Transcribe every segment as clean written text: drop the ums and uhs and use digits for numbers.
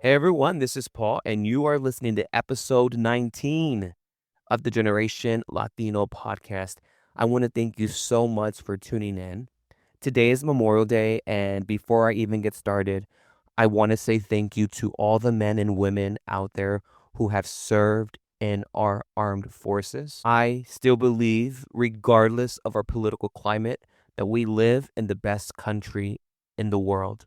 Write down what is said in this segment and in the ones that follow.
Hey everyone, this is Paul, and you are listening to episode 19 of the Generation Latino podcast. I want to thank you so much for tuning in. Today is Memorial Day, and before I even get started, I want to say thank you to all the men and women out there who have served in our armed forces. I still believe, regardless of our political climate, that we live in the best country in the world.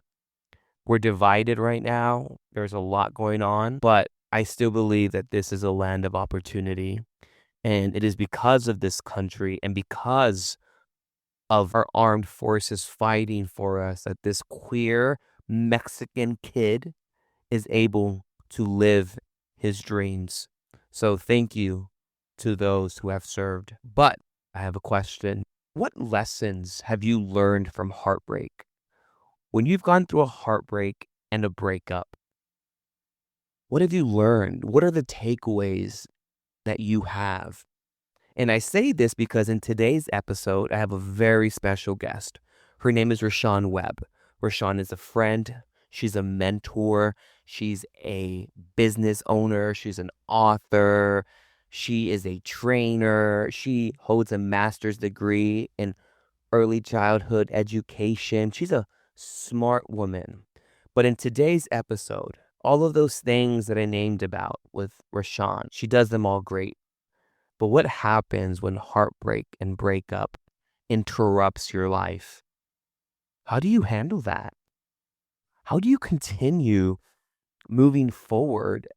We're divided right now. There's a lot going on, but I still believe that this is a land of opportunity. And it is because of this country and because of our armed forces fighting for us that this queer Mexican kid is able to live his dreams. So thank you to those who have served. But I have a question. What lessons have you learned from heartbreak? When you've gone through a heartbreak and a breakup, what have you learned? What are the takeaways that you have? And I say this because in today's episode, I have a very special guest. Her name is Rashaun Webb. Rashaun is a friend. She's a mentor. She's a business owner. She's an author. She is a trainer. She holds a master's degree in early childhood education. She's a smart woman. But in today's episode, all of those things that I named about with Rashaun, she does them all great. But what happens when heartbreak and breakup interrupts your life? How do you handle that? How do you continue moving forward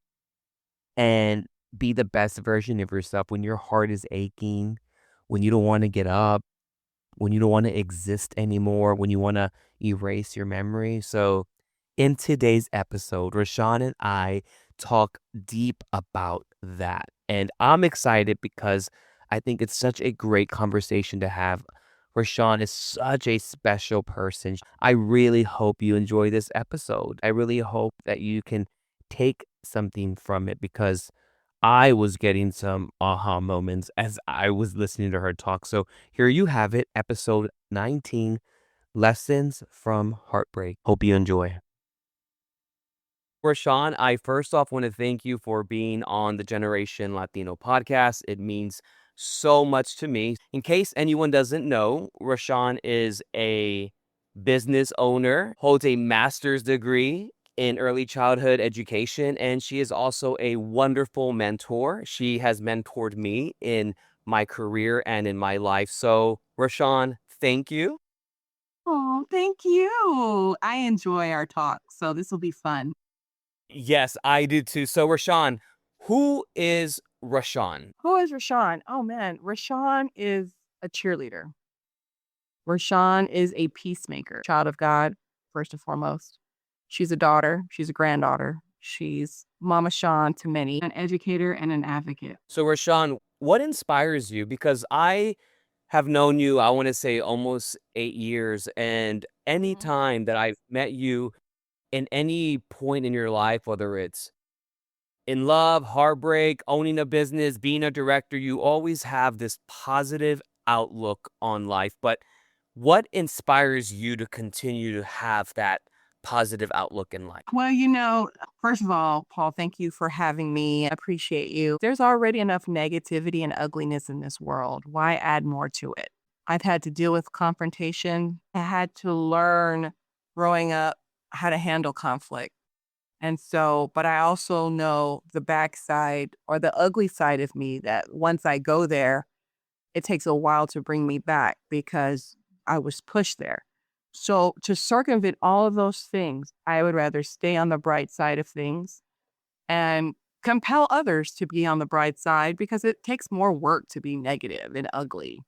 and be the best version of yourself when your heart is aching, when you don't want to get up, when you don't want to exist anymore, when you want to erase your memory? So, in today's episode, Rashaun and I talk deep about that. And I'm excited because I think it's such a great conversation to have. Rashaun is such a special person. I really hope you enjoy this episode. I really hope that you can take something from it because I was getting some aha moments as I was listening to her talk. So here you have it, episode 19, Lessons from Heartbreak. Hope you enjoy. Rashaun, I first off want to thank you for being on the Generation Latino podcast. It means so much to me. In case anyone doesn't know, Rashaun is a business owner, holds a master's degree in early childhood education, and she is also a wonderful mentor. She has mentored me in my career and in my life. So, Rashaun, thank you. Oh, thank you. I enjoy our talk, so this will be fun. Yes, I do too. So, Rashaun, who is Rashaun? Who is Rashawn? Oh man, Rashawn is a cheerleader. Rashawn is a peacemaker, child of God, first and foremost. She's a daughter, she's a granddaughter. She's Mama Shaun to many, an educator and an advocate. So, Rashaun, what inspires you? Because I have known you, I want to say almost 8 years. And any Mhm. time that I've met you in any point in your life, whether it's in love, heartbreak, owning a business, being a director, you always have this positive outlook on life. But what inspires you to continue to have that positive outlook in life? Well, first of all, Paul, thank you for having me. I appreciate you. There's already enough negativity and ugliness in this world. Why add more to it? I've had to deal with confrontation. I had to learn growing up how to handle conflict. And so, but I also know the backside or the ugly side of me that once I go there, it takes a while to bring me back because I was pushed there. So to circumvent all of those things, I would rather stay on the bright side of things and compel others to be on the bright side because it takes more work to be negative and ugly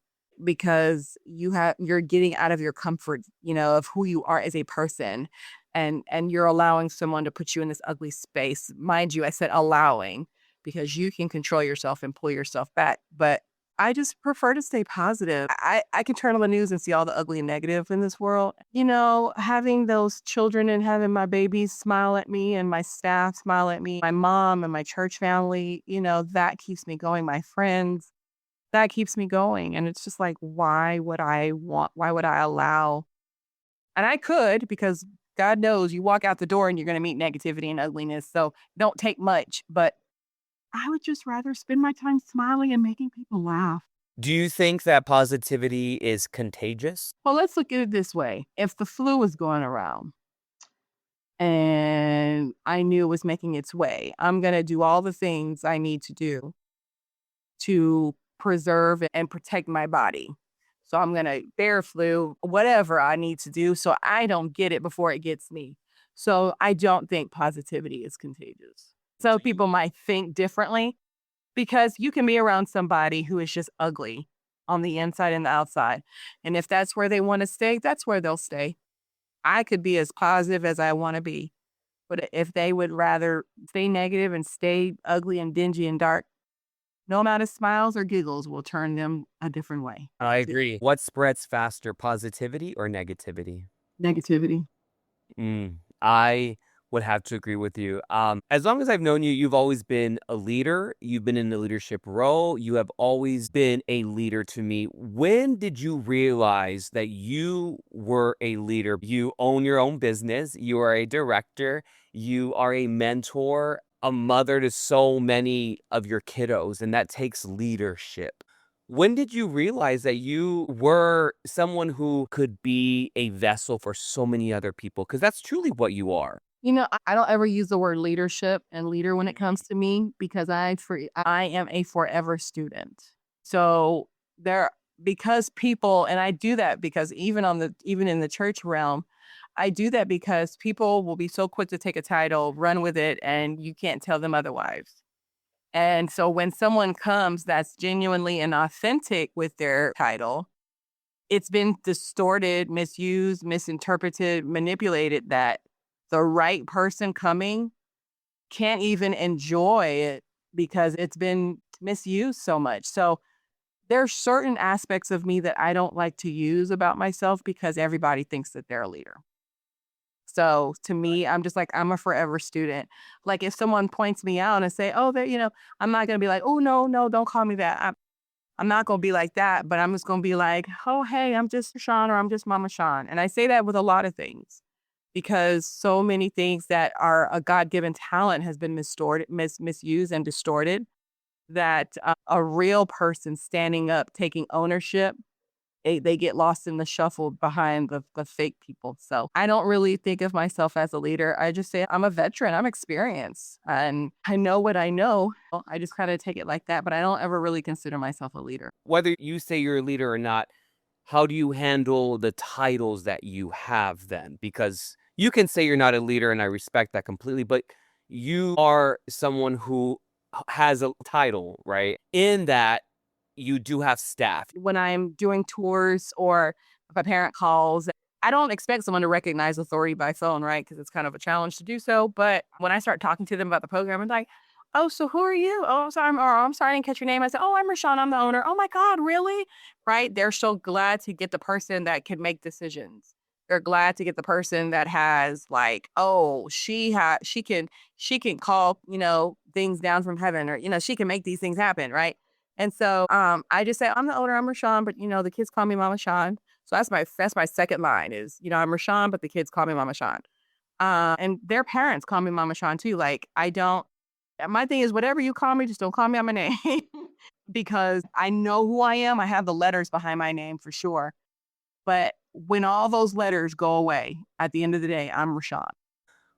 because you're getting out of your comfort, of who you are as a person and you're allowing someone to put you in this ugly space. Mind you, I said allowing because you can control yourself and pull yourself back, but I just prefer to stay positive. I can turn on the news and see all the ugly and negative in this world. Having those children and having my babies smile at me and my staff smile at me, my mom and my church family, that keeps me going. My friends, that keeps me going. And it's just like, why would I allow? And I could because God knows you walk out the door and you're going to meet negativity and ugliness. So don't take much, but I would just rather spend my time smiling and making people laugh. Do you think that positivity is contagious? Well, let's look at it this way. If the flu was going around and I knew it was making its way, I'm going to do all the things I need to do to preserve and protect my body. So I'm going to bear flu, whatever I need to do so I don't get it before it gets me. So I don't think positivity is contagious. So people might think differently because you can be around somebody who is just ugly on the inside and the outside. And if that's where they want to stay, that's where they'll stay. I could be as positive as I want to be. But if they would rather stay negative and stay ugly and dingy and dark, no amount of smiles or giggles will turn them a different way. I agree. What spreads faster, positivity or negativity? Negativity. I would have to agree with you. As long as I've known you, you've always been a leader. You've been in a leadership role. You have always been a leader to me. When did you realize that you were a leader? You own your own business. You are a director. You are a mentor, a mother to so many of your kiddos, and that takes leadership. When did you realize that you were someone who could be a vessel for so many other people? Because that's truly what you are. I don't ever use the word leadership and leader when it comes to me because I am a forever student. So there because people and I do that because even in the church realm, I do that because people will be so quick to take a title, run with it, and you can't tell them otherwise. And so when someone comes that's genuinely and authentic with their title, it's been distorted, misused, misinterpreted, manipulated that the right person coming can't even enjoy it because it's been misused so much. So there's certain aspects of me that I don't like to use about myself because everybody thinks that they're a leader. So to me, I'm just like, I'm a forever student. Like if someone points me out and say, oh, I'm not going to be like, oh, no, no, don't call me that. I'm not going to be like that, but I'm just going to be like, oh, hey, I'm just Shaun or I'm just Mama Shaun. And I say that with a lot of things because so many things that are a God-given talent has been misused and distorted that a real person standing up, taking ownership, they get lost in the shuffle behind the fake people. So I don't really think of myself as a leader. I just say I'm a veteran. I'm experienced and I know what I know. I just kind of take it like that, but I don't ever really consider myself a leader. Whether you say you're a leader or not, how do you handle the titles that you have then? Because you can say you're not a leader, and I respect that completely, but you are someone who has a title, right? In that you do have staff. When I'm doing tours or if a parent calls, I don't expect someone to recognize authority by phone, right? Because it's kind of a challenge to do so. But when I start talking to them about the program, I'm like, oh, so who are you? Oh, I'm sorry, I didn't catch your name. I said, oh, I'm Rashawn. I'm the owner. Oh my God, really? Right? They're so glad to get the person that can make decisions. They're glad to get the person that has like, oh, she can call, things down from heaven or, she can make these things happen, right? And so I just say, I'm the owner, I'm Rashawn, but the kids call me Mama Shaun. So that's my second line is, I'm Rashawn, but the kids call me Mama Shaun. And their parents call me Mama Shaun too. Like I don't my thing is whatever you call me, just don't call me on my name. Because I know who I am. I have the letters behind my name for sure. But when all those letters go away, at the end of the day, I'm Rashawn.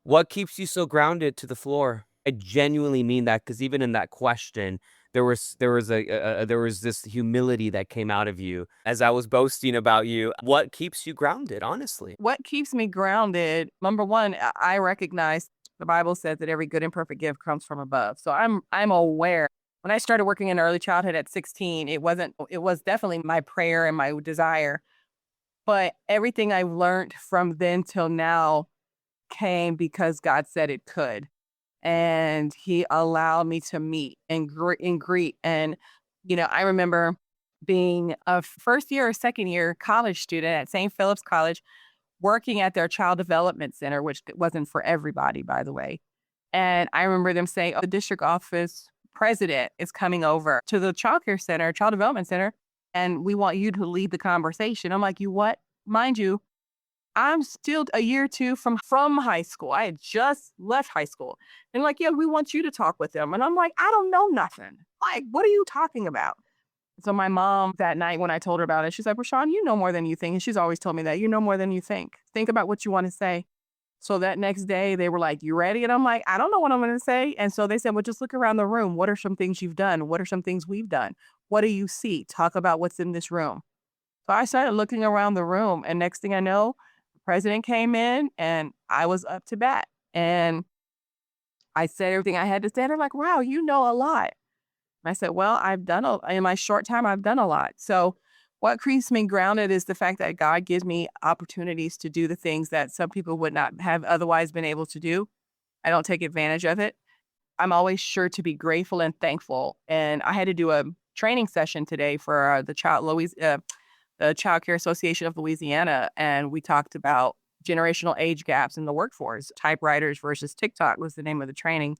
What keeps you so grounded to the floor? I genuinely mean that because even in that question, there was this humility that came out of you as I was boasting about you. What keeps you grounded, honestly? What keeps me grounded? Number one, I recognize the Bible says that every good and perfect gift comes from above. So I'm aware. When I started working in early childhood at 16, it was definitely my prayer and my desire. But everything I've learned from then till now came because God said it could. And he allowed me to meet and greet. And, I remember being a first year or second year college student at St. Philip's College, working at their child development center, which wasn't for everybody, by the way. And I remember them saying, oh, the district office president is coming over to the child care center, child development center, and we want you to lead the conversation. I'm like, you what? Mind you, I'm still a year or two from high school. I had just left high school. And like, yeah, we want you to talk with them. And I'm like, I don't know nothing. Like, what are you talking about? So my mom that night when I told her about it, she's like, "Well, Shaun, you know more than you think." And she's always told me that you know more than you think. Think about what you want to say. So that next day they were like, "You ready?" And I'm like, "I don't know what I'm going to say." And so they said, "Well, just look around the room. What are some things you've done? What are some things we've done? What do you see? Talk about what's in this room." So I started looking around the room, and next thing I know, the president came in and I was up to bat. And I said everything I had to say. They're like, "Wow, you know a lot." I said, "Well, in my short time, I've done a lot." So what keeps me grounded is the fact that God gives me opportunities to do the things that some people would not have otherwise been able to do. I don't take advantage of it. I'm always sure to be grateful and thankful. And I had to do a training session today for the Child Care Association of Louisiana, and we talked about generational age gaps in the workforce. Typewriters versus TikTok was the name of the training.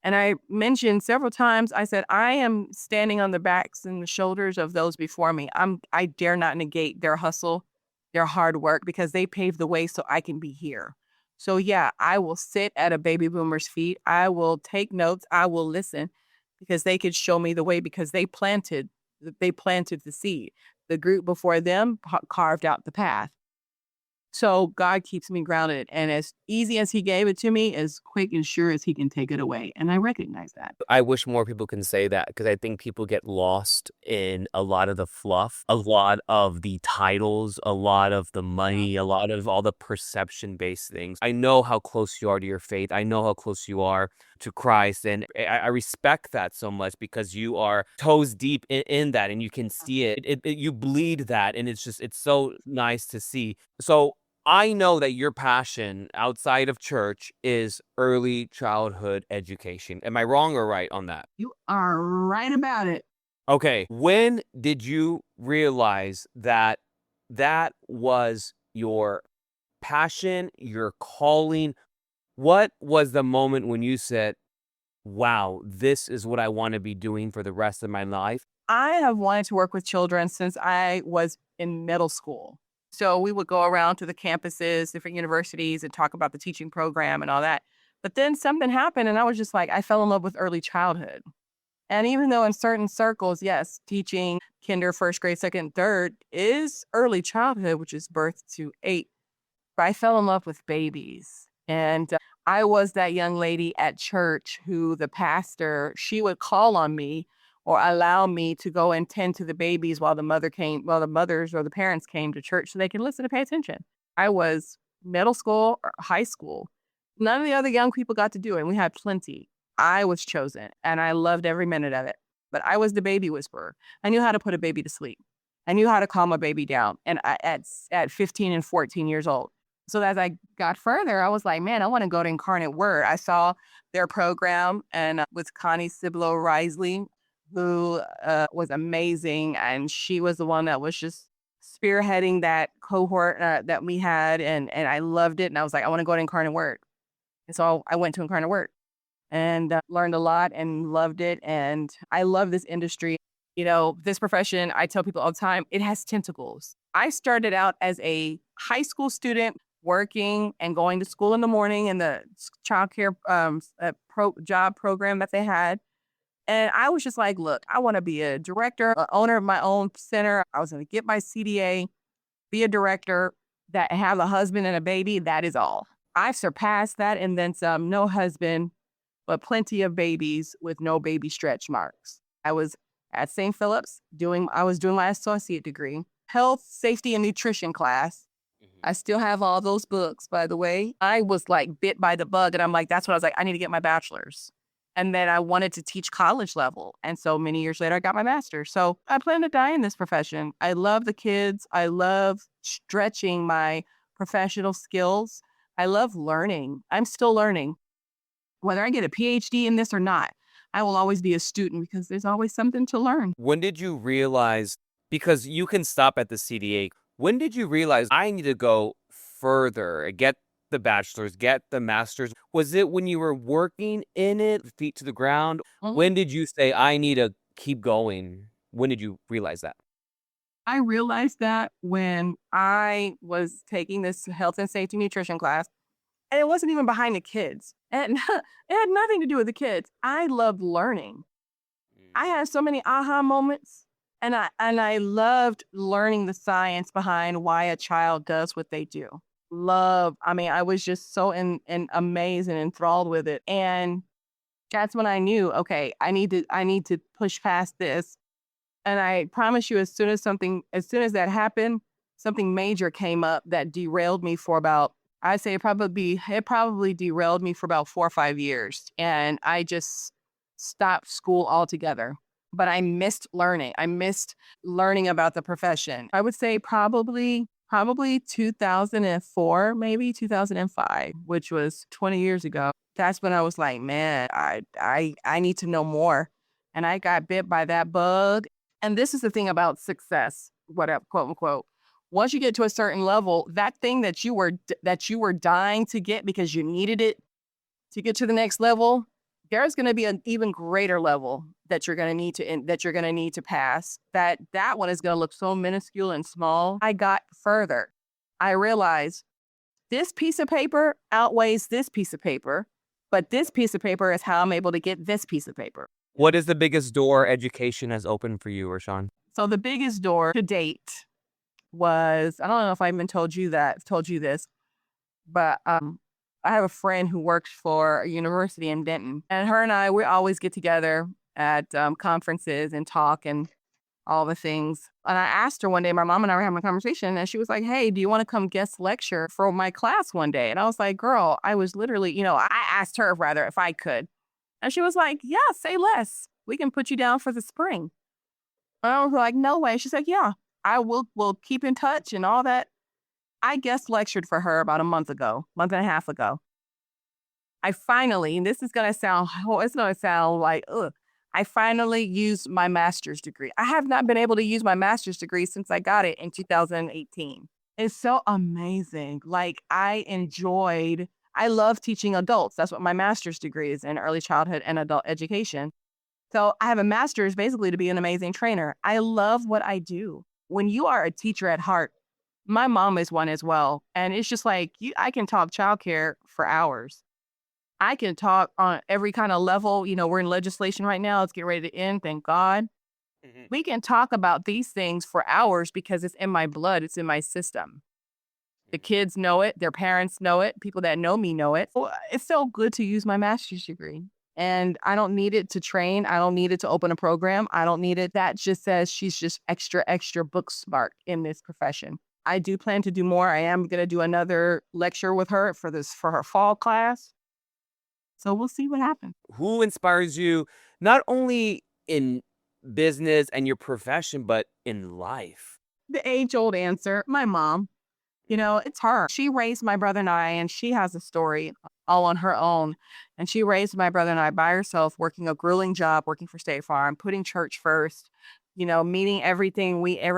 And I mentioned several times, I said, I am standing on the backs and the shoulders of those before me. I dare not negate their hustle, their hard work, because they paved the way so I can be here. So yeah, I will sit at a baby boomer's feet. I will take notes. I will listen because they could show me the way because they planted the seed. The group before them carved out the path. So God keeps me grounded, and as easy as he gave it to me, as quick and sure as he can take it away, and I recognize that. I wish more people can say that because I think people get lost in a lot of the fluff, a lot of the titles, a lot of the Yeah. money, a lot of all the perception based things. I know how close you are to your faith. I know how close you are to Christ. And I respect that so much because you are toes deep in that and you can see it. You bleed that. And it's so nice to see. So I know that your passion outside of church is early childhood education. Am I wrong or right on that? You are right about it. Okay. When did you realize that that was your passion, your calling? What was the moment when you said, wow, this is what I want to be doing for the rest of my life? I have wanted to work with children since I was in middle school. So we would go around to the campuses, different universities, and talk about the teaching program and all that. But then something happened, and I was just like, I fell in love with early childhood. And even though in certain circles, yes, teaching kinder, first grade, second, third is early childhood, which is birth to 8. But I fell in love with babies. And I was that young lady at church who the pastor, she would call on me or allow me to go and tend to the babies while the mothers or the parents came to church so they could listen and pay attention. I was middle school or high school. None of the other young people got to do it. And we had plenty. I was chosen and I loved every minute of it. But I was the baby whisperer. I knew how to put a baby to sleep. I knew how to calm a baby down. And at 15 and 14 years old. So as I got further, I was like, man, I want to go to Incarnate Word. I saw their program and with Connie Siblo Risley, who was amazing. And she was the one that was just spearheading that cohort that we had. And I loved it. And I was like, I want to go to Incarnate Word. And so I went to Incarnate Word and learned a lot and loved it. And I love this industry. You know, this profession, I tell people all the time, it has tentacles. I started out as a high school student working and going to school in the morning in the childcare job program that they had. And I was just like, look, I want to be a director, a owner of my own center. I was going to get my CDA, be a director, that have a husband and a baby. That is all. I've surpassed that and then some. No husband, but plenty of babies with no baby stretch marks. I was at St. Philip's I was doing my associate degree, health, safety, and nutrition class. I still have all those books, by the way. I was like bit by the bug, and I'm like, that's what I was like, I need to get my bachelor's. And then I wanted to teach college level. And so many years later, I got my master's. So I plan to die in this profession. I love the kids. I love stretching my professional skills. I love learning. I'm still learning. Whether I get a PhD in this or not, I will always be a student because there's always something to learn. When did you realize, because you can stop at the CDA, when did you realize I need to go further, get the bachelor's, get the master's? Was it when you were working in it, feet to the ground? Mhm. When did you say, I need to keep going? When did you realize that? I realized that when I was taking this health and safety nutrition class, and it wasn't even behind the kids. And it had nothing to do with the kids. I loved learning. I had so many aha moments, and I loved learning the science behind why a child does what they do. I mean, I was just so in amazed and enthralled with it. And that's when I knew, okay, I need to push past this. And I promise you, as soon as that happened, something major came up that derailed me for about, I'd say it probably derailed me for about 4 or 5 years. And I just stopped school altogether. But I missed learning. I missed learning about the profession. I would say probably 2004, maybe 2005, which was 20 years ago. That's when I was like, man, I need to know more. And I got bit by that bug. And this is the thing about success, whatever, quote unquote. Once you get to a certain level, that thing that you were dying to get because you needed it to get to the next level, there's going to be an even greater level that you're going to need to pass. That one is going to look so minuscule and small. I got further. I realized this piece of paper outweighs this piece of paper, but this piece of paper is how I'm able to get this piece of paper. What is the biggest door education has opened for you, Rashawn? So the biggest door to date was, I don't know if I even told you this, but I have a friend who works for a university in Denton, and her and we always get together at conferences and talk and all the things. And I asked her one day, my mom and I were having a conversation, and she was like, "Hey, do you want to come guest lecture for my class one day?" And I was like, "Girl, I was literally, I asked her rather if I could." And she was like, "Yeah, say less. We can put you down for the spring." And I was like, "No way." She's like, "Yeah, we'll keep in touch and all that." I guest lectured for her about a month and a half ago. I finally, and this is gonna sound, it's gonna sound like, ugh. I finally used my master's degree. I have not been able to use my master's degree since I got it in 2018. It's so amazing. Like I love teaching adults. That's what my master's degree is, in early childhood and adult education. So I have a master's basically to be an amazing trainer. I love what I do. When you are a teacher at heart, my mom is one as well. And it's just like I can talk childcare for hours. I can talk on every kind of level. We're in legislation right now. It's getting ready to end, thank God. Mhm. We can talk about these things for hours because it's in my blood, it's in my system. The kids know it, their parents know it, people that know me know it. Well, it's so good to use my master's degree. And I don't need it to train. I don't need it to open a program. I don't need it. That just says she's just extra, extra book smart in this profession. I do plan to do more. I am going to do another lecture with her for her fall class. So we'll see what happens. Who inspires you not only in business and your profession, but in life? The age old answer, my mom. It's her. She raised my brother and I, and she has a story all on her own. And she raised my brother and I by herself, working a grueling job, working for State Farm, putting church first, meeting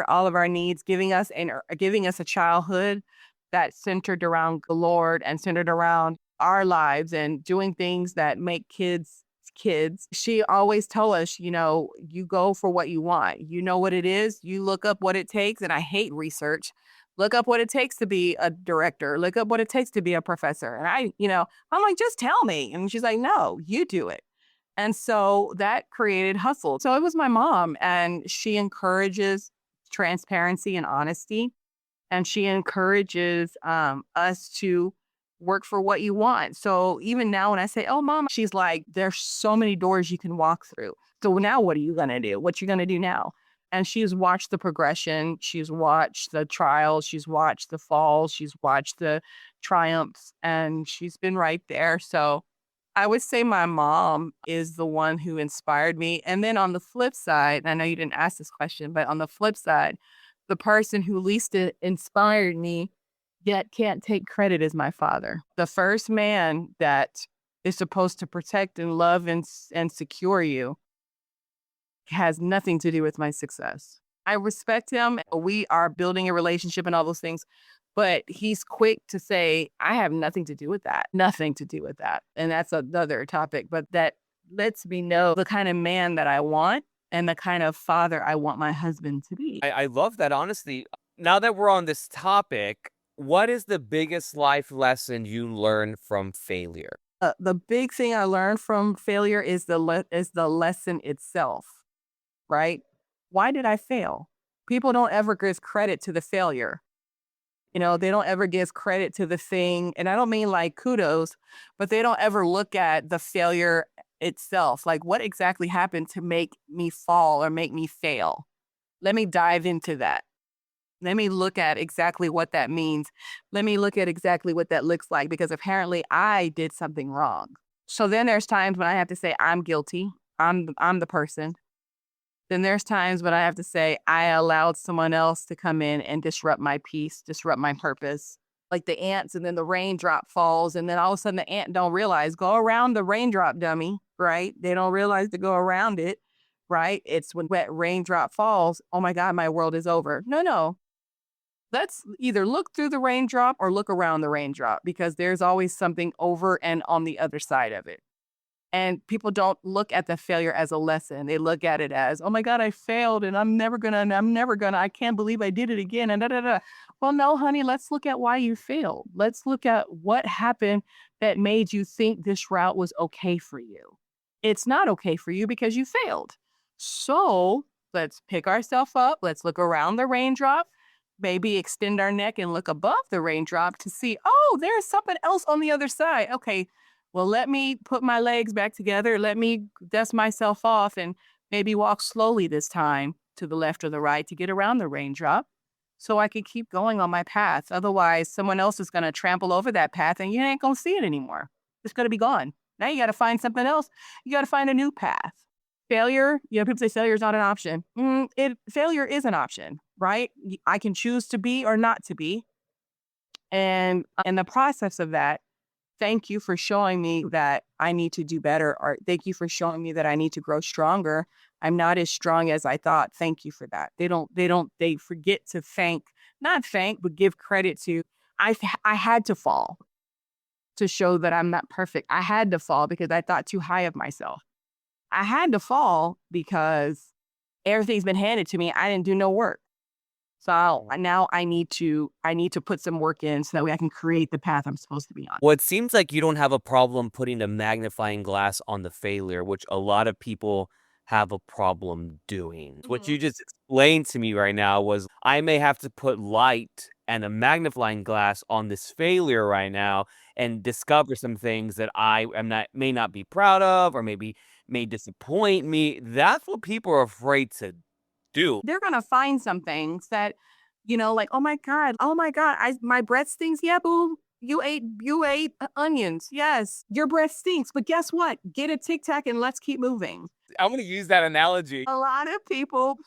all of our needs, giving us a childhood that centered around the Lord and centered around our lives and doing things that make kids kids. She always told us, you go for what you want. You know what it is. You look up what it takes. And I hate research. Look up what it takes to be a director. Look up what it takes to be a professor. And I'm like, just tell me. And she's like, no, you do it. And so that created hustle. So it was my mom, and she encourages transparency and honesty. And she encourages us to work for what you want. So even now when I say, oh, mom, she's like, there's so many doors you can walk through. So now what are you going to do? What you going to do now? And she's watched the progression. She's watched the trials. She's watched the falls. She's watched the triumphs, and she's been right there. So I would say my mom is the one who inspired me. And then on the flip side, I know you didn't ask this question, but on the flip side, the person who least inspired me yet can't take credit is my father. The first man that is supposed to protect and love and secure you has nothing to do with my success. I respect him. We are building a relationship and all those things, but he's quick to say, I have nothing to do with that. Nothing to do with that. And that's another topic, but that lets me know the kind of man that I want and the kind of father I want my husband to be. I love that, honestly. Now that we're on this topic, what is the biggest life lesson you learned from failure? The big thing I learned from failure is the lesson itself, right? Why did I fail? People don't ever give credit to the failure. They don't ever give credit to the thing, and I don't mean like kudos, but they don't ever look at the failure itself. Like, what exactly happened to make me fall or make me fail? Let me dive into that. Let me look at exactly what that means. Let me look at exactly what that looks like because apparently I did something wrong. So then there's times when I have to say I'm guilty. I'm the person. Then there's times when I have to say I allowed someone else to come in and disrupt my peace, disrupt my purpose. Like the ants, and then the raindrop falls, and then all of a sudden the ant don't realize go around the raindrop, dummy, right? They don't realize to go around it, right? It's when wet raindrop falls. Oh my God, my world is over. No, no. Let's either look through the raindrop or look around the raindrop because there's always something over and on the other side of it. And people don't look at the failure as a lesson. They look at it as, oh my God, I failed and I can't believe I did it again. And da, da, da. Well, no, honey, let's look at why you failed. Let's look at what happened that made you think this route was okay for you. It's not okay for you because you failed. So let's pick ourselves up. Let's look around the raindrop, maybe extend our neck and look above the raindrop to see, oh, there's something else on the other side. Okay, well, let me put my legs back together. Let me dust myself off and maybe walk slowly this time to the left or the right to get around the raindrop so I can keep going on my path. Otherwise, someone else is going to trample over that path and you ain't going to see it anymore. It's going to be gone. Now you got to find something else. You got to find a new path. Failure, people say failure is not an option. Failure is an option, right? I can choose to be or not to be. And in the process of that, thank you for showing me that I need to do better, or thank you for showing me that I need to grow stronger. I'm not as strong as I thought. Thank you for that. They forget to not thank, but give credit to. I had to fall to show that I'm not perfect. I had to fall because I thought too high of myself. I had to fall because everything's been handed to me. I didn't do no work. So now I need to put some work in so that way I can create the path I'm supposed to be on. Well, it seems like you don't have a problem putting a magnifying glass on the failure, which a lot of people have a problem doing. What Mhm. you just explained to me right now was I may have to put light and a magnifying glass on this failure right now and discover some things that I am not may not be proud of or maybe may disappoint me. That's what people are afraid to do. They're gonna find some things that, like, oh my God, my breath stinks. Yeah, boo. You ate onions. Yes, your breath stinks. But guess what? Get a tic tac and let's keep moving. I'm gonna use that analogy. A lot of people,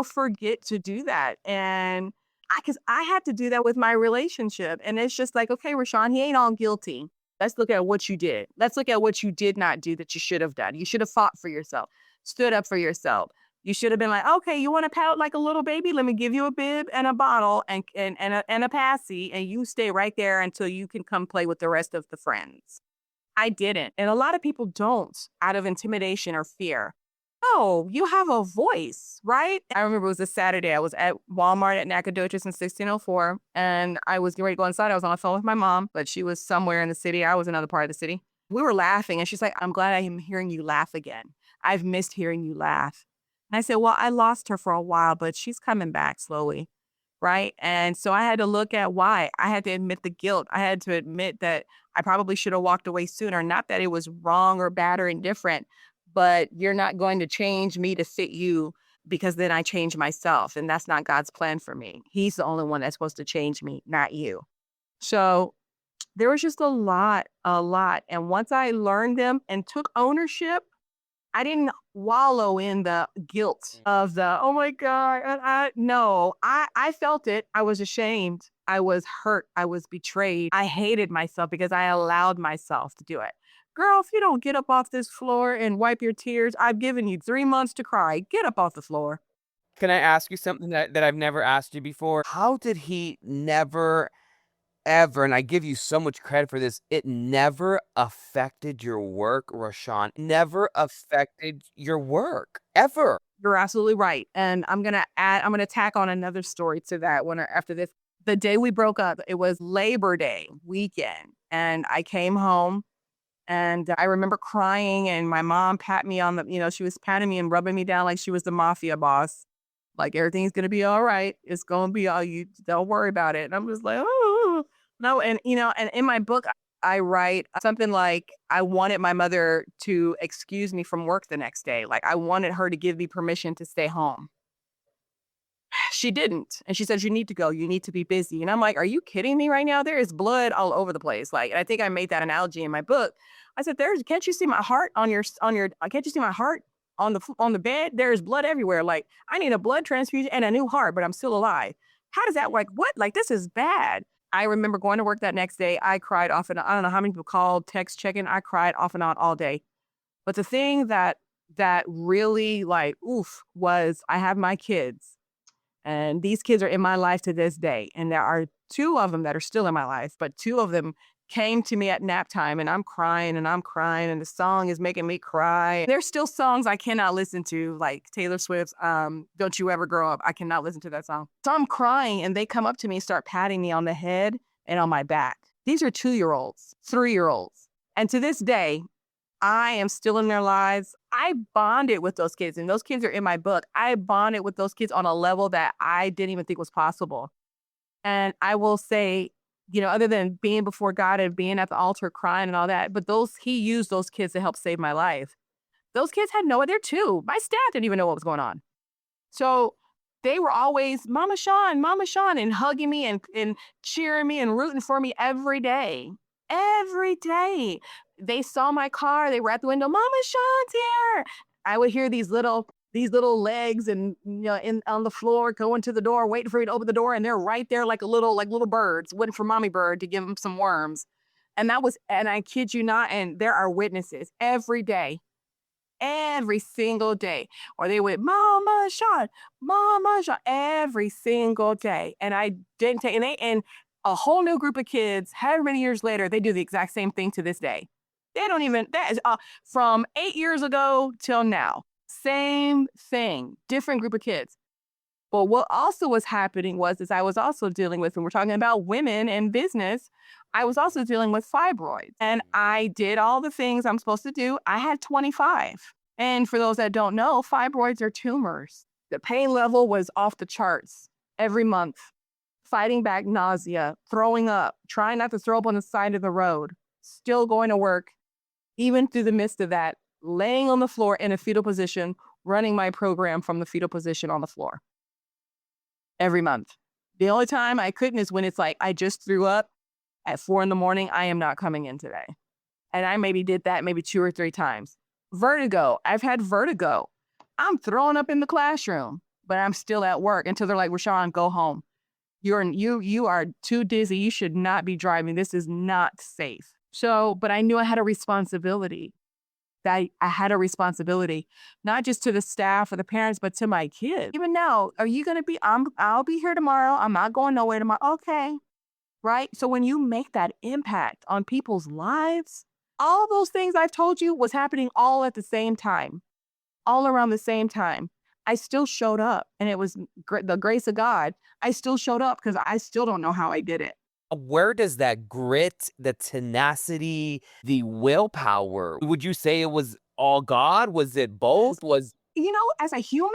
forget to do that. And because I had to do that with my relationship. And it's just like, okay, Rashawn, he ain't all guilty. Let's look at what you did. Let's look at what you did not do that you should have done. You should have fought for yourself, stood up for yourself. You should have been like, okay, you want to pout like a little baby? Let me give you a bib and a bottle and a passy, and you stay right there until you can come play with the rest of the friends. I didn't. And a lot of people don't out of intimidation or fear. Oh, you have a voice, right? I remember it was a Saturday. I was at Walmart at Nacogdoches in 1604, and I was getting ready to go inside. I was on the phone with my mom, but she was somewhere in the city. I was in another part of the city. We were laughing, and she's like, I'm glad I am hearing you laugh again. I've missed hearing you laugh. And I said, well, I lost her for a while, but she's coming back slowly, right? And so I had to look at why. I had to admit the guilt. I had to admit that I probably should have walked away sooner. Not that it was wrong or bad or indifferent, but you're not going to change me to fit you because then I change myself. And that's not God's plan for me. He's the only one that's supposed to change me, not you. So there was just a lot, a lot. And once I learned them and took ownership, I didn't wallow in the guilt of the, oh my God. No, I felt it. I was ashamed. I was hurt. I was betrayed. I hated myself because I allowed myself to do it. Girl, if you don't get up off this floor and wipe your tears, I've given you 3 months to cry. Get up off the floor. Can I ask you something that I've never asked you before? How did he never ever, and I give you so much credit for this, it never affected your work, Rashawn. Never affected your work, ever. You're absolutely right. And I'm gonna tack on another story to that after this. The day we broke up, it was Labor Day weekend. And I came home and I remember crying and my mom pat me on she was patting me and rubbing me down like she was the mafia boss. Like everything's gonna be all right. It's gonna be all you don't worry about it. And I'm just like, oh no. And and in my book, I write something like I wanted my mother to excuse me from work the next day. Like I wanted her to give me permission to stay home. She didn't. And she said, you need to go. You need to be busy. And I'm like, are you kidding me right now? There is blood all over the place. Like, and I think I made that analogy in my book. I said, can't you see my heart can't you see my heart on the bed? There's blood everywhere. Like, I need a blood transfusion and a new heart, but I'm still alive. How does that, like, what? Like, this is bad. I remember going to work that next day. I cried off and on. I don't know how many people called, text, checking. I cried off and on all day. But the thing that really like, oof, was I have my kids and these kids are in my life to this day. And there are two of them that are still in my life, but two of them came to me at nap time and I'm crying and I'm crying and the song is making me cry. There's still songs I cannot listen to, like Taylor Swift's Don't You Ever Grow Up. I cannot listen to that song. So I'm crying and they come up to me and start patting me on the head and on my back. These are 2-year-olds, 3-year-olds. And to this day, I am still in their lives. I bonded with those kids, and those kids are in my book. I bonded with those kids on a level that I didn't even think was possible. And I will say, other than being before God and being at the altar crying and all that, but he used those kids to help save my life. Those kids had no idea too. My staff didn't even know what was going on. So they were always Mama Shaun, and hugging me and cheering me and rooting for me every day. Every day. They saw my car. They were at the window. Mama Shaun's here. I would hear these little legs and in on the floor going to the door, waiting for me to open the door, and they're right there like little birds, waiting for mommy bird to give them some worms. And I kid you not, and there are witnesses every single day. Or they would, Mama Shaun, every single day. And I didn't take, and a whole new group of kids, however many years later, they do the exact same thing to this day. They don't even, that is from 8 years ago till now. Same thing, different group of kids. But what also was happening is I was also dealing with, when we're talking about women and business, I was also dealing with fibroids. And I did all the things I'm supposed to do. I had 25. And for those that don't know, fibroids are tumors. The pain level was off the charts every month. Fighting back nausea, throwing up, trying not to throw up on the side of the road, still going to work, even through the midst of that, laying on the floor in a fetal position, running my program from the fetal position on the floor every month. The only time I couldn't is when it's like, I just threw up at 4 a.m. I am not coming in today. And I maybe did that maybe 2 or 3 times. Vertigo. I've had vertigo. I'm throwing up in the classroom, but I'm still at work until they're like, Rashawn, go home. You are too dizzy. You should not be driving. This is not safe. So, but I knew I had a responsibility. That I had a responsibility, not just to the staff or the parents, but to my kids. Even now, are you going to be, I'll be here tomorrow. I'm not going nowhere tomorrow. Okay. Right. So when you make that impact on people's lives, all those things I've told you was happening all at the same time, all around the same time. I still showed up, and it was the grace of God. I still showed up because I still don't know how I did it. Where does that grit, the tenacity, the willpower, would you say it was all God? Was it both? As a human,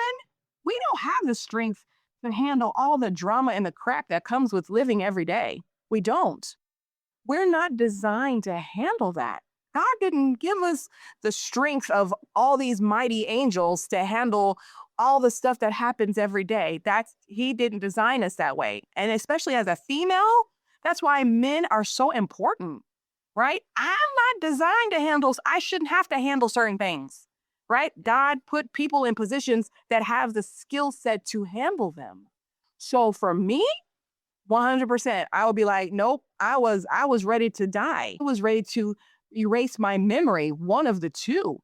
we don't have the strength to handle all the drama and the crap that comes with living every day. We don't. We're not designed to handle that. God didn't give us the strength of all these mighty angels to handle all the stuff that happens every day. He didn't design us that way. And especially as a female, that's why men are so important, right? I'm not designed to I shouldn't have to handle certain things, right? God put people in positions that have the skill set to handle them. So for me, 100%, I would be like, nope, I was ready to die. I was ready to erase my memory, one of the two.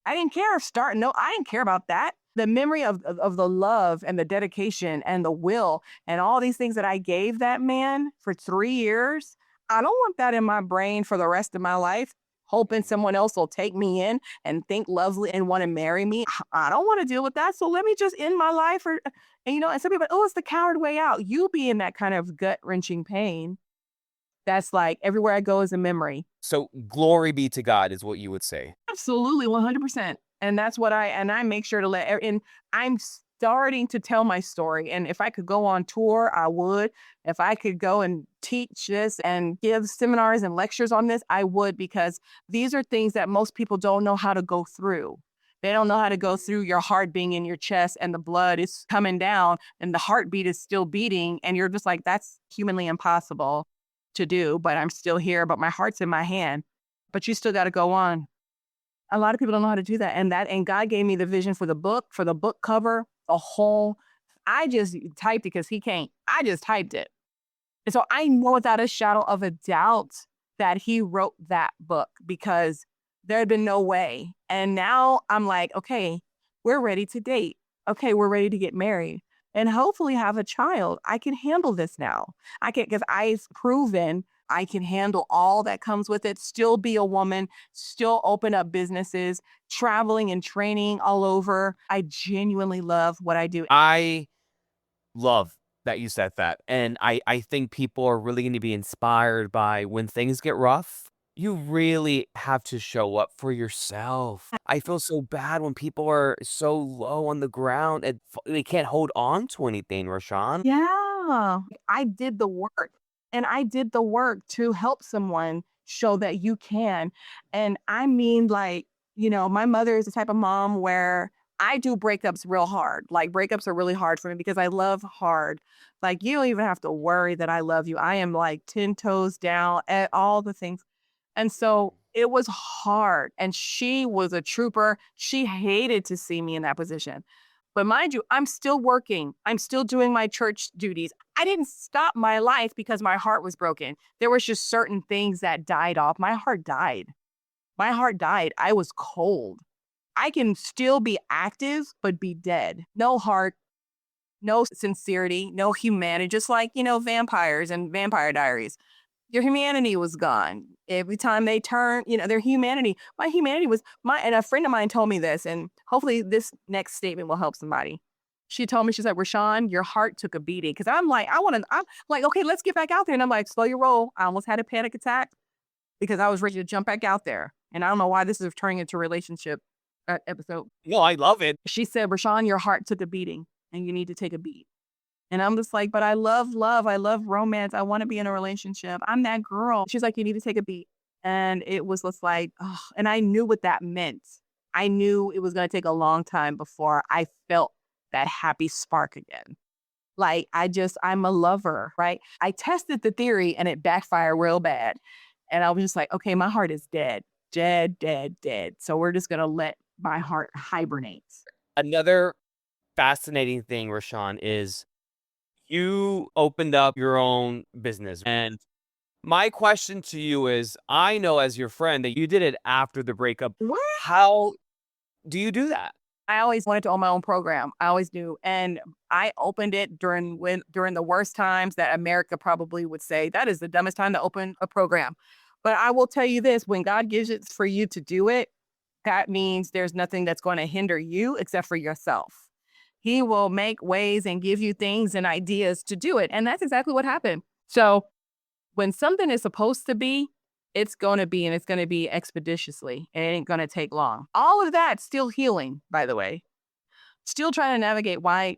I didn't care I didn't care about that. The memory of the love and the dedication and the will and all these things that I gave that man for 3 years, I don't want that in my brain for the rest of my life. hoping someone else will take me in and think lovely and want to marry me. I don't want to deal with that. So let me just end my life. And some people, oh, it's the coward way out. You be in that kind of gut wrenching pain. That's like everywhere I go is a memory. So glory be to God is what you would say. Absolutely, 100%. And that's what I make sure to and I'm starting to tell my story. And if I could go on tour, I would. If I could go and teach this and give seminars and lectures on this, I would, because these are things that most people don't know how to go through. They don't know how to go through your heart being in your chest and the blood is coming down and the heartbeat is still beating. And you're just like, that's humanly impossible to do, but I'm still here, but my heart's in my hand. But you still got to go on. A lot of people don't know how to do that. And God gave me the vision for the book cover, the whole. I just typed it because he can't. I just typed it. And so I know without a shadow of a doubt that he wrote that book, because there had been no way. And now I'm like, okay, we're ready to date. Okay, we're ready to get married and hopefully have a child. I can handle this now. I can, because I've proven I can handle all that comes with it, still be a woman, still open up businesses, traveling and training all over. I genuinely love what I do. I love that you said that. And I think people are really going to be inspired by when things get rough. You really have to show up for yourself. I feel so bad when people are so low on the ground and they can't hold on to anything, Rashawn. Yeah, I did the work, and I did the work to help someone show that you can. And I mean, like, my mother is the type of mom where I do breakups real hard. Like, breakups are really hard for me because I love hard. Like, you don't even have to worry that I love you. I am like 10 toes down at all the things. And so it was hard. And she was a trooper. She hated to see me in that position. But mind you, I'm still working. I'm still doing my church duties. I didn't stop my life because my heart was broken. There was just certain things that died off. My heart died. My heart died. I was cold. I can still be active, but be dead. No heart, no sincerity, no humanity, just like, vampires and Vampire Diaries. Your humanity was gone. Every time they turn, their humanity. My humanity was and a friend of mine told me this, and hopefully this next statement will help somebody. She told me, she's like, Rashawn, your heart took a beating. Cause I'm like, I'm like, okay, let's get back out there. And I'm like, slow your roll. I almost had a panic attack because I was ready to jump back out there. And I don't know why this is turning into a relationship episode. No, I love it. She said, Rashawn, your heart took a beating and you need to take a beat. And I'm just like, but I love love. I love romance. I want to be in a relationship. I'm that girl. She's like, you need to take a beat. And it was just like, oh, and I knew what that meant. I knew it was going to take a long time before I felt that happy spark again. Like, I'm a lover, right? I tested the theory and it backfired real bad. And I was just like, okay, my heart is dead, dead, dead, dead. So we're just going to let my heart hibernate. Another fascinating thing, Rashawn, is you opened up your own business. And my question to you is, I know as your friend that you did it after the breakup. What? How do you do that? I always wanted to own my own program. I always knew. And I opened it during the worst times that America probably would say that is the dumbest time to open a program. But I will tell you this, when God gives it for you to do it, that means there's nothing that's going to hinder you except for yourself. He will make ways and give you things and ideas to do it. And that's exactly what happened. So when something is supposed to be, it's going to be, and it's going to be expeditiously. It ain't going to take long. All of that still healing, by the way. Still trying to navigate why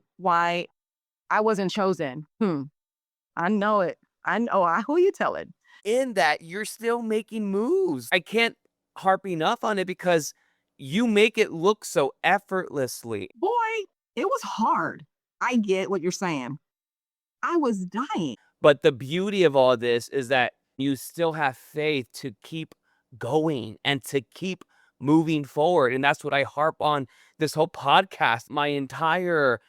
I wasn't chosen. I know it. I know. Who you telling? In that you're still making moves. I can't harp enough on it because you make it look so effortlessly. Boy, it was hard. I get what you're saying. I was dying. But the beauty of all this is that you still have faith to keep going and to keep moving forward. And that's what I harp on this whole podcast. My entire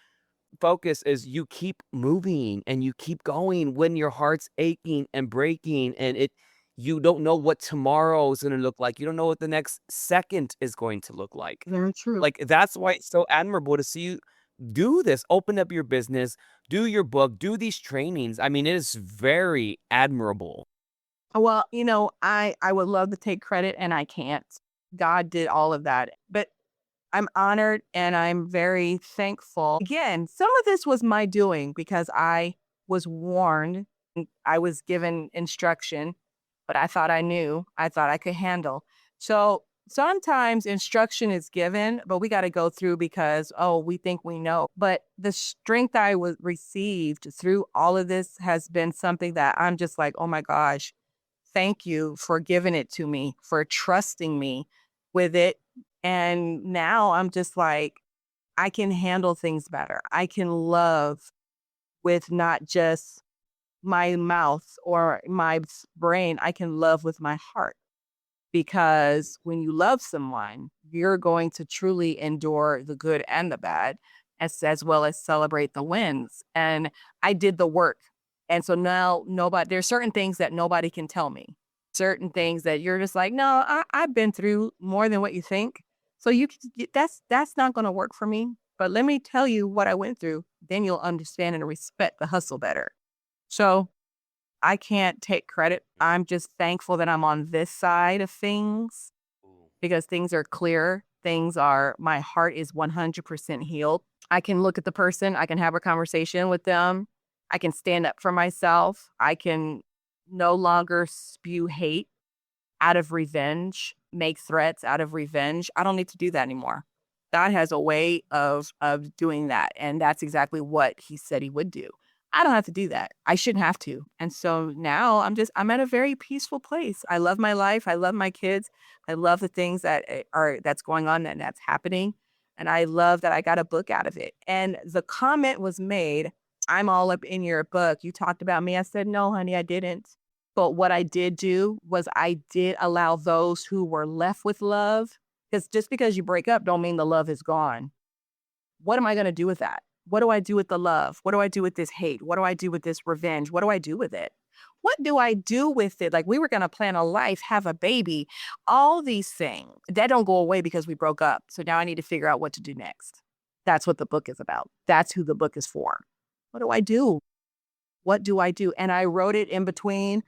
focus is you keep moving and you keep going when your heart's aching and breaking and you don't know what tomorrow is going to look like. You don't know what the next second is going to look like. Very true. Like, that's why it's so admirable to see you do this. Open up your business, do your book, do these trainings. I mean, it is very admirable. Well, I would love to take credit and I can't. God did all of that. But I'm honored and I'm very thankful. Again, some of this was my doing because I was warned, I was given instruction, but I thought I knew, I thought I could handle. So sometimes instruction is given, but we got to go through because, oh, we think we know. But the strength I was received through all of this has been something that I'm just like, oh my gosh, thank you for giving it to me, for trusting me with it. And now I'm just like, I can handle things better. I can love with not just my mouth or my brain. I can love with my heart because when you love someone, you're going to truly endure the good and the bad, as well as celebrate the wins. And I did the work. And so now there's certain things that nobody can tell me, certain things that you're just like, no, I've been through more than what you think. So that's not going to work for me. But let me tell you what I went through. Then you'll understand and respect the hustle better. So I can't take credit. I'm just thankful that I'm on this side of things Ooh. because things are clear. My heart is 100% healed. I can look at the person, I can have a conversation with them. I can stand up for myself. I can no longer spew hate out of revenge, make threats out of revenge. I don't need to do that anymore. God has a way of doing that, and that's exactly what he said he would do. I don't have to do that. I shouldn't have to. And so now I'm at a very peaceful place. I love my life. I love my kids. I love the things that's going on and that's happening. And I love that I got a book out of it. And the comment was made, I'm all up in your book. You talked about me. I said, no, honey, I didn't. But what I did do was I did allow those who were left with love, because just because you break up don't mean the love is gone. What am I going to do with that? What do I do with the love? What do I do with this hate? What do I do with this revenge? What do I do with it? What do I do with it? Like we were going to plan a life, have a baby, all these things that don't go away because we broke up. So now I need to figure out what to do next. That's what the book is about. That's who the book is for. What do I do? What do I do? And I wrote it in between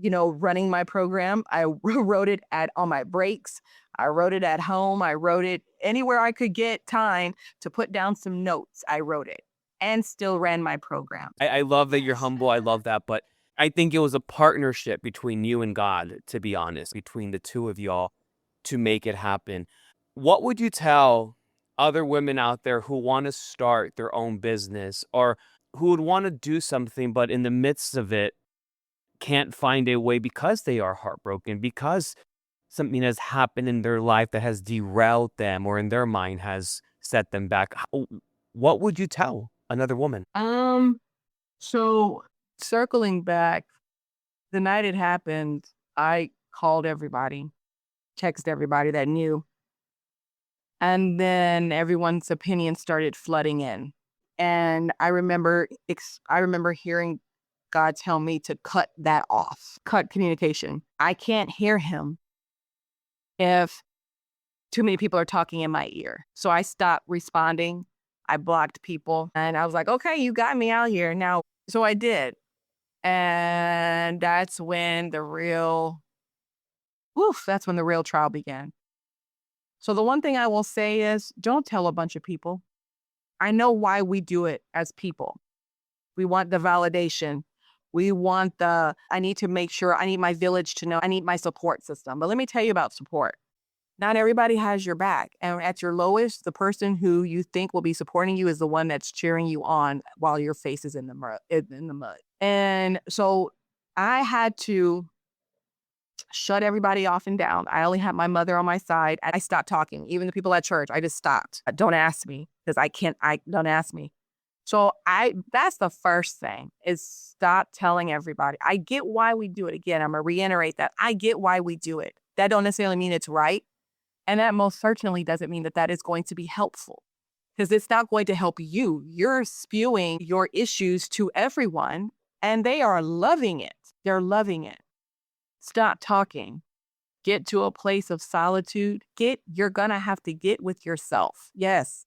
running my program. I wrote it on my breaks. I wrote it at home. I wrote it anywhere I could get time to put down some notes. I wrote it and still ran my program. I love that you're humble. I love that. But I think it was a partnership between you and God, to be honest, between the two of y'all to make it happen. What would you tell other women out there who want to start their own business or who would want to do something, but in the midst of it, can't find a way because they are heartbroken, because something has happened in their life that has derailed them or in their mind has set them back? What would you tell another woman? Um, so circling back, the night it happened, I called everybody, texted everybody that knew, and then everyone's opinion started flooding in. And I remember hearing God tell me to cut that off, cut communication. I can't hear him if too many people are talking in my ear. So I stopped responding. I blocked people and I was like, okay, you got me out here now. So I did. And that's when the real trial began. So the one thing I will say is don't tell a bunch of people. I know why we do it as people. We want the validation. I need to make sure, I need my village to know, I need my support system. But let me tell you about support. Not everybody has your back. And at your lowest, the person who you think will be supporting you is the one that's cheering you on while your face is in the mud. And so I had to shut everybody off and down. I only had my mother on my side. I stopped talking. Even the people at church, I just stopped. Don't ask me because don't ask me. So that's the first thing is stop telling everybody. I get why we do it. Again, I'm going to reiterate that. I get why we do it. That don't necessarily mean it's right. And that most certainly doesn't mean that that is going to be helpful because it's not going to help you. You're spewing your issues to everyone and they are loving it. They're loving it. Stop talking. Get to a place of solitude. You're going to have to get with yourself. Yes,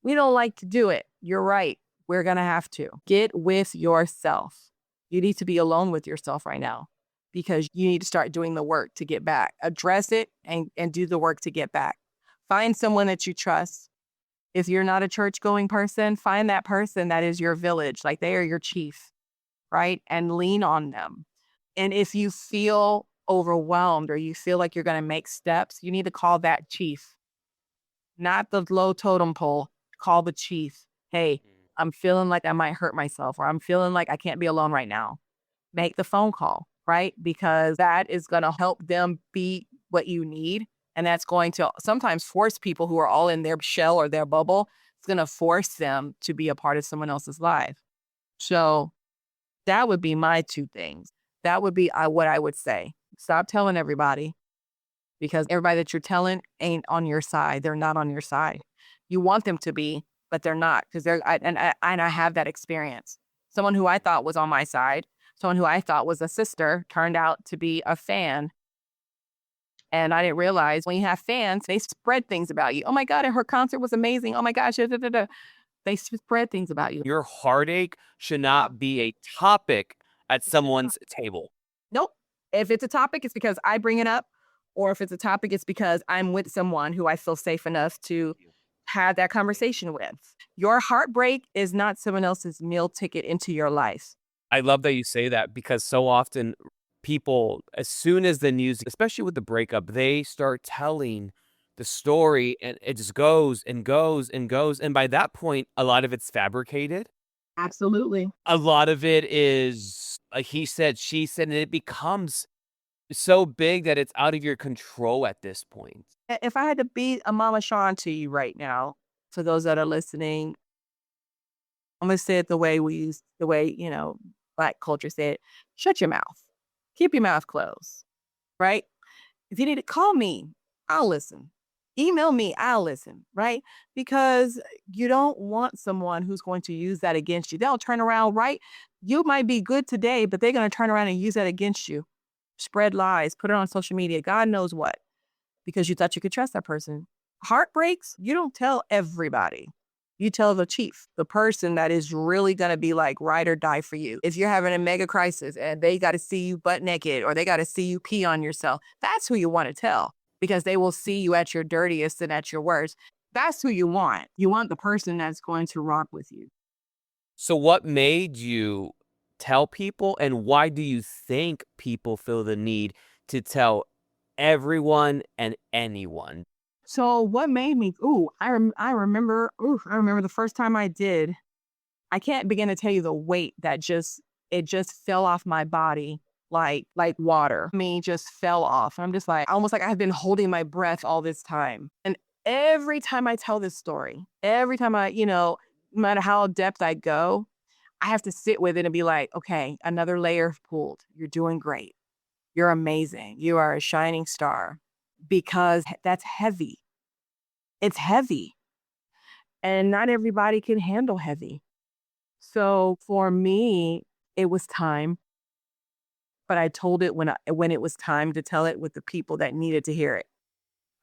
we don't like to do it. You're right. We're going to have to get with yourself. You need to be alone with yourself right now. because you need to start doing the work to get back. Address it and do the work to get back. Find someone that you trust. If you're not a church going person, find that person that is your village, like they are your chief, right? And lean on them. And if you feel overwhelmed or you feel like you're going to make steps, you need to call that chief, not the low totem pole. Call the chief. Hey, I'm feeling like I might hurt myself, or I'm feeling like I can't be alone right now. Make the phone call, right? Because that is going to help them be what you need. And that's going to sometimes force people who are all in their shell or their bubble, it's going to force them to be a part of someone else's life. So that would be my two things. That would be what I would say. Stop telling everybody, because everybody that you're telling ain't on your side. They're not on your side. You want them to be, but they're not, because I have that experience. Someone who I thought was on my side, someone who I thought was a sister, turned out to be a fan. And I didn't realize when you have fans, they spread things about you. Oh my God, her concert was amazing. Oh my gosh, da, da, da, da. They spread things about you. Your heartache should not be a topic at someone's table. Nope. If it's a topic, it's because I bring it up. Or if it's a topic, it's because I'm with someone who I feel safe enough to have that conversation with. Your heartbreak is not someone else's meal ticket into your life. I love that you say that, because so often people, as soon as the news, especially with the breakup, they start telling the story and it just goes and goes and goes. And by that point, a lot of it's fabricated. Absolutely. A lot of it is he said, she said, and it becomes so big that it's out of your control at this point. If I had to be a Mama Shaun to you right now, for those that are listening, I'm gonna say it the way, Black culture said, shut your mouth. Keep your mouth closed, right? If you need to call me, I'll listen. Email me, I'll listen, right? Because you don't want someone who's going to use that against you. They'll turn around, right? You might be good today, but they're going to turn around and use that against you. Spread lies, put it on social media, God knows what, because you thought you could trust that person. Heartbreaks, you don't tell everybody. You tell the chief, the person that is really going to be like ride or die for you. If you're having a mega crisis and they got to see you butt naked or they got to see you pee on yourself, that's who you want to tell, because they will see you at your dirtiest and at your worst. That's who you want. You want the person that's going to rock with you. So what made you tell people, and why do you think people feel the need to tell everyone and anyone? So what made me, I remember the first time I did. I can't begin to tell you the weight that it just fell off my body like water. Me just fell off. I'm just like, almost like I've been holding my breath all this time. And every time I tell this story, every time no matter how depth I go, I have to sit with it and be like, okay, another layer pulled. You're doing great. You're amazing. You are a shining star, because that's heavy. It's heavy. And not everybody can handle heavy. So for me, it was time, but I told it when it was time to tell it, with the people that needed to hear it.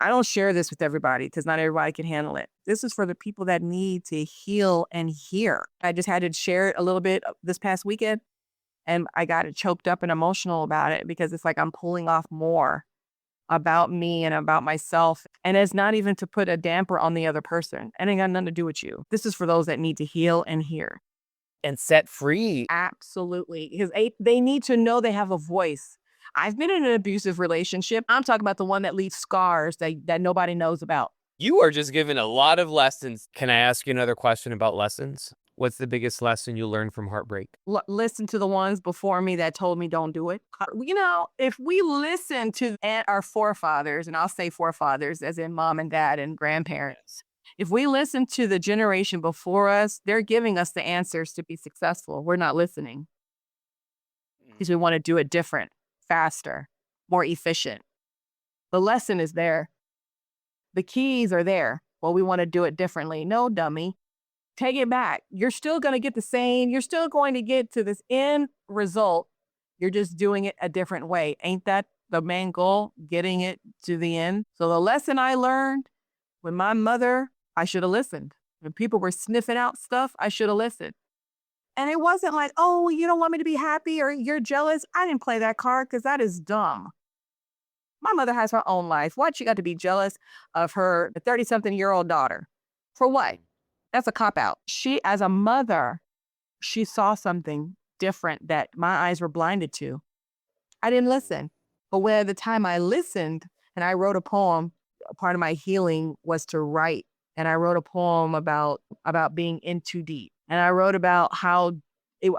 I don't share this with everybody because not everybody can handle it. This is for the people that need to heal and hear. I just had to share it a little bit this past weekend, and I got choked up and emotional about it, because it's like I'm pulling off more about me and about myself. And it's not even to put a damper on the other person. It ain't got nothing to do with you. This is for those that need to heal and hear. And set free. Absolutely. Because they need to know they have a voice. I've been in an abusive relationship. I'm talking about the one that leaves scars that nobody knows about. You are just giving a lot of lessons. Can I ask you another question about lessons? What's the biggest lesson you learned from heartbreak? Listen to the ones before me that told me don't do it. If we listen to our forefathers, and I'll say forefathers as in mom and dad and grandparents, if we listen to the generation before us, they're giving us the answers to be successful. We're not listening because we want to do it different, faster, more efficient. The lesson is there. The keys are there. Well, we want to do it differently. No, dummy. Take it back. You're still going to get the same. You're still going to get to this end result. You're just doing it a different way. Ain't that the main goal? Getting it to the end. So the lesson I learned with my mother, I should have listened. When people were sniffing out stuff, I should have listened. And it wasn't like, oh, you don't want me to be happy or you're jealous. I didn't play that card because that is dumb. My mother has her own life. What she got to be jealous of her 30-something-year-old daughter? For what? That's a cop out. She, as a mother, she saw something different that my eyes were blinded to. I didn't listen. But when the time I listened and I wrote a poem, a part of my healing was to write. And I wrote a poem about being in too deep. And I wrote about how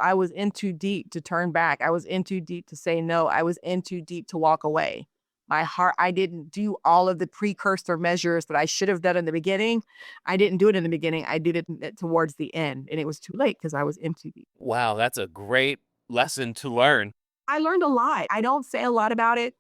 I was in too deep to turn back. I was in too deep to say no. I was in too deep to walk away. My heart, I didn't do all of the precursor measures that I should have done in the beginning. I didn't do it in the beginning. I did it towards the end. And it was too late because I was in too deep. Wow, that's a great lesson to learn. I learned a lot. I don't say a lot about it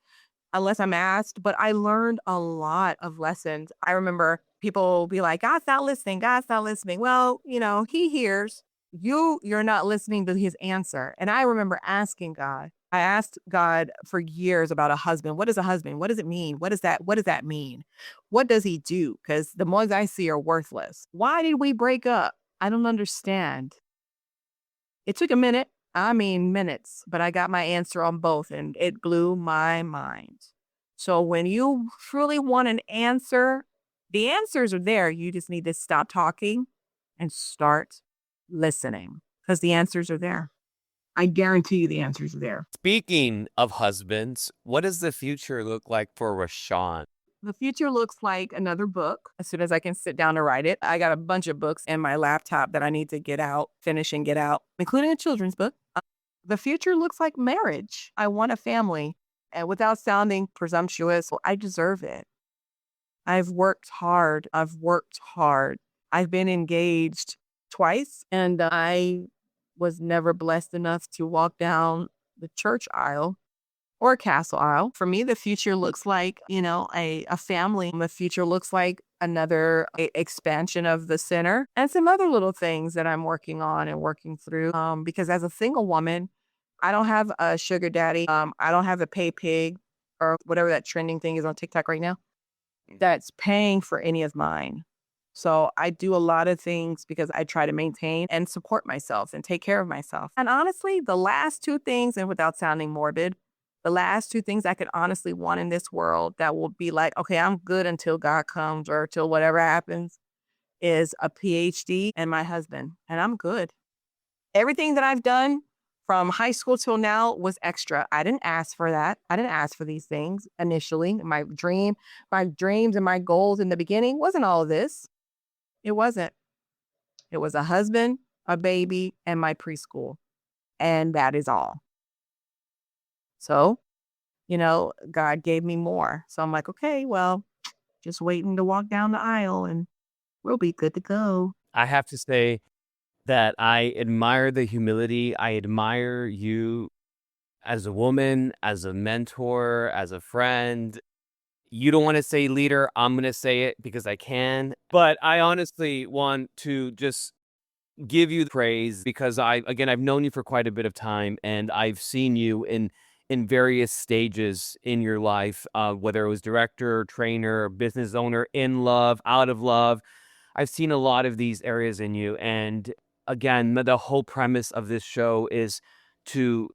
unless I'm asked, but I learned a lot of lessons. I remember people be like, God's not listening. God's not listening. Well, he hears you. You're not listening to his answer. And I remember asking God. I asked God for years about a husband. What is a husband? What does it mean? What does that mean? What does he do? Because the ones I see are worthless. Why did we break up? I don't understand. It took a minute. I mean, minutes, but I got my answer on both and it blew my mind. So when you truly want an answer, the answers are there. You just need to stop talking and start listening because the answers are there. I guarantee you the answers are there. Speaking of husbands, what does the future look like for Rashawn? The future looks like another book as soon as I can sit down to write it. I got a bunch of books in my laptop that I need to get out, finish and get out, including a children's book. The future looks like marriage. I want a family. And without sounding presumptuous, I deserve it. I've worked hard. I've worked hard. I've been engaged twice, and I was never blessed enough to walk down the church aisle or castle aisle. For me, the future looks like, a family. The future looks like another expansion of the center and some other little things that I'm working on and working through. Because as a single woman, I don't have a sugar daddy. I don't have a pay pig or whatever that trending thing is on TikTok right now that's paying for any of mine. So I do a lot of things because I try to maintain and support myself and take care of myself. And honestly, the last two things, and without sounding morbid, the last two things I could honestly want in this world that will be like, okay, I'm good until God comes or till whatever happens is a PhD and my husband. And I'm good. Everything that I've done from high school till now was extra. I didn't ask for that. I didn't ask for these things initially. My dreams and my goals in the beginning wasn't all of this. It wasn't. It was a husband, a baby, and my preschool. And that is all. So, God gave me more. So I'm like, okay, well, just waiting to walk down the aisle and we'll be good to go. I have to say that I admire the humility. I admire you as a woman, as a mentor, as a friend. You don't want to say leader. I'm going to say it because I can. But I honestly want to just give you praise because I've known you for quite a bit of time and I've seen you in various stages in your life, whether it was director, trainer, business owner, in love, out of love. I've seen a lot of these areas in you. And again, the whole premise of this show is to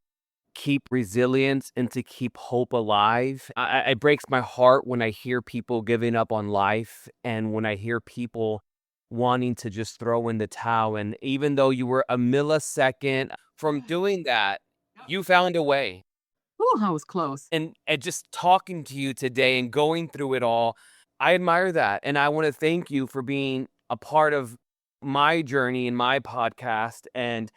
keep resilience and to keep hope alive. It breaks my heart when I hear people giving up on life and when I hear people wanting to just throw in the towel. And even though you were a millisecond from doing that, you found a way. Oh, I was close. And just talking to you today and going through it all, I admire that. And I want to thank you for being a part of my journey in my podcast and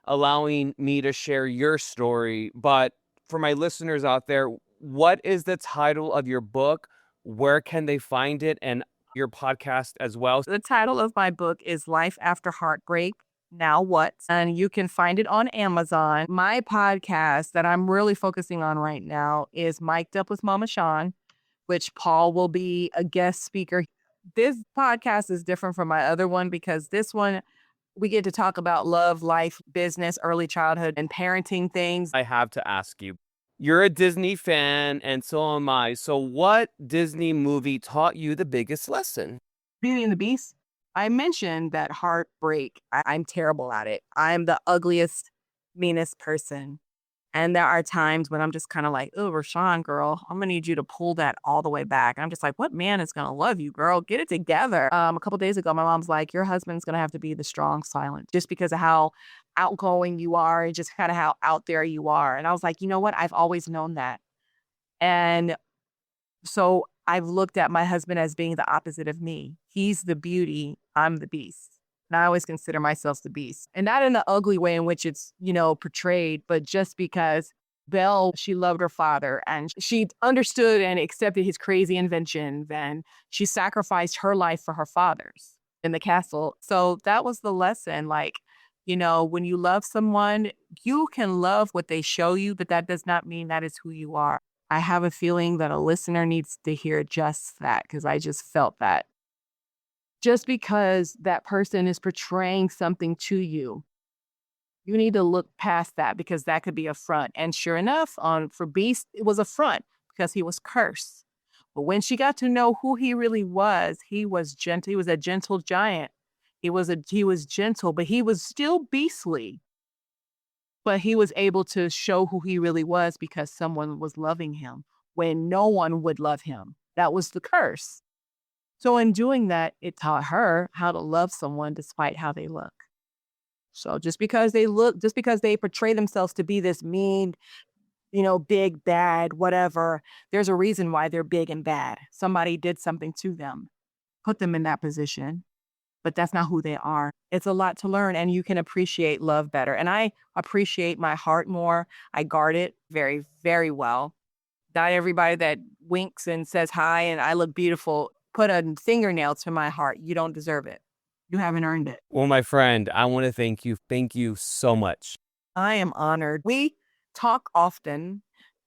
allowing me to share your story. But for my listeners out there, what is the title of your book? Where can they find it? And your podcast as well? The title of my book is Life After Heartbreak. Now What? And you can find it on Amazon. My podcast that I'm really focusing on right now is Mic'd Up with Mama Shaun, which Paul will be a guest speaker. This podcast is different from my other one because this one, we get to talk about love, life, business, early childhood, and parenting things. I have to ask you, you're a Disney fan, and so am I. So what Disney movie taught you the biggest lesson? Beauty and the Beast. I mentioned that heartbreak, I'm terrible at it. I'm the ugliest, meanest person. And there are times when I'm just kind of like, oh, Rashawn, girl, I'm gonna need you to pull that all the way back. I'm just like, what man is gonna love you, girl? Get it together. A couple days ago, my mom's like, your husband's gonna have to be the strong silent, just because of how outgoing you are and just kind of how out there you are. And I was like, you know what? I've always known that. And so I've looked at my husband as being the opposite of me. He's the beauty, I'm the beast. And I always consider myself the beast. And not in the ugly way in which it's, portrayed, but just because Belle, she loved her father and she understood and accepted his crazy inventions and she sacrificed her life for her father's in the castle. So that was the lesson. Like, when you love someone, you can love what they show you, but that does not mean that is who you are. I have a feeling that a listener needs to hear just that because I just felt that. Just because that person is portraying something to you, you need to look past that because that could be a front. And sure enough, on for Beast, it was a front because he was cursed. But when she got to know who he really was, he was gentle. He was a gentle giant. He was gentle, but he was still beastly. But he was able to show who he really was because someone was loving him when no one would love him. That was the curse. So in doing that, it taught her how to love someone despite how they look. So just because they portray themselves to be this mean, big, bad, whatever, there's a reason why they're big and bad. Somebody did something to them, put them in that position, but that's not who they are. It's a lot to learn and you can appreciate love better. And I appreciate my heart more. I guard it very, very well. Not everybody that winks and says hi and I look beautiful put a fingernail to my heart. You don't deserve it. You haven't earned it. Well, my friend, I want to thank you. Thank you so much. I am honored. We talk often,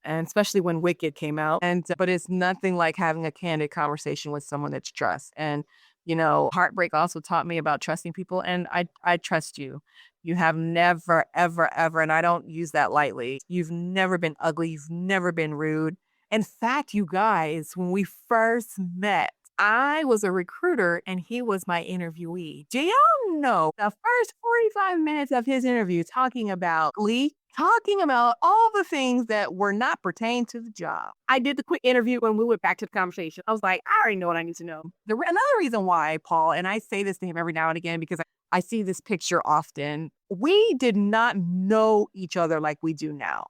and especially when Wicked came out, and but it's nothing like having a candid conversation with someone that you trust. And Heartbreak also taught me about trusting people, and I trust you. You have never, ever, ever, and I don't use that lightly. You've never been ugly. You've never been rude. In fact, you guys, when we first met, I was a recruiter and he was my interviewee. Do y'all know the first 45 minutes of his interview talking about Glee, talking about all the things that were not pertain to the job. I did the quick interview when we went back to the conversation. I was like, I already know what I need to know. Another reason why, Paul, and I say this to him every now and again because I see this picture often, we did not know each other like we do now.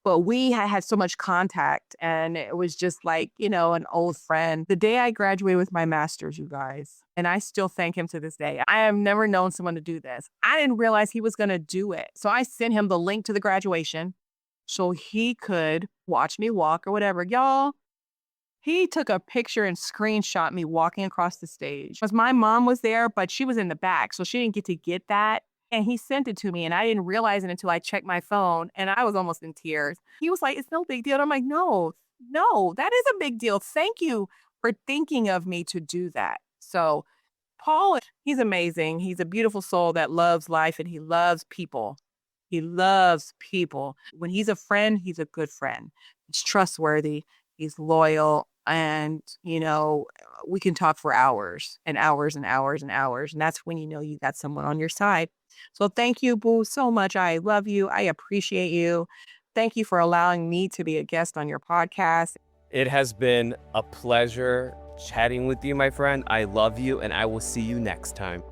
But we had so much contact and it was just like, an old friend. The day I graduated with my master's, you guys, and I still thank him to this day. I have never known someone to do this. I didn't realize he was going to do it. So I sent him the link to the graduation so he could watch me walk or whatever. Y'all, he took a picture and screenshot me walking across the stage. Because my mom was there, but she was in the back, so she didn't get to get that. And he sent it to me, and I didn't realize it until I checked my phone, and I was almost in tears. He was like, "It's no big deal." And I'm like, "No, no, that is a big deal. Thank you for thinking of me to do that." So Paul, he's amazing. He's a beautiful soul that loves life and he loves people. He loves people. When he's a friend, he's a good friend. He's trustworthy. He's loyal. And, we can talk for hours and hours and hours and hours. And that's when you got someone on your side. So thank you, Boo, so much. I love you. I appreciate you. Thank you for allowing me to be a guest on your podcast. It has been a pleasure chatting with you, my friend. I love you, and I will see you next time.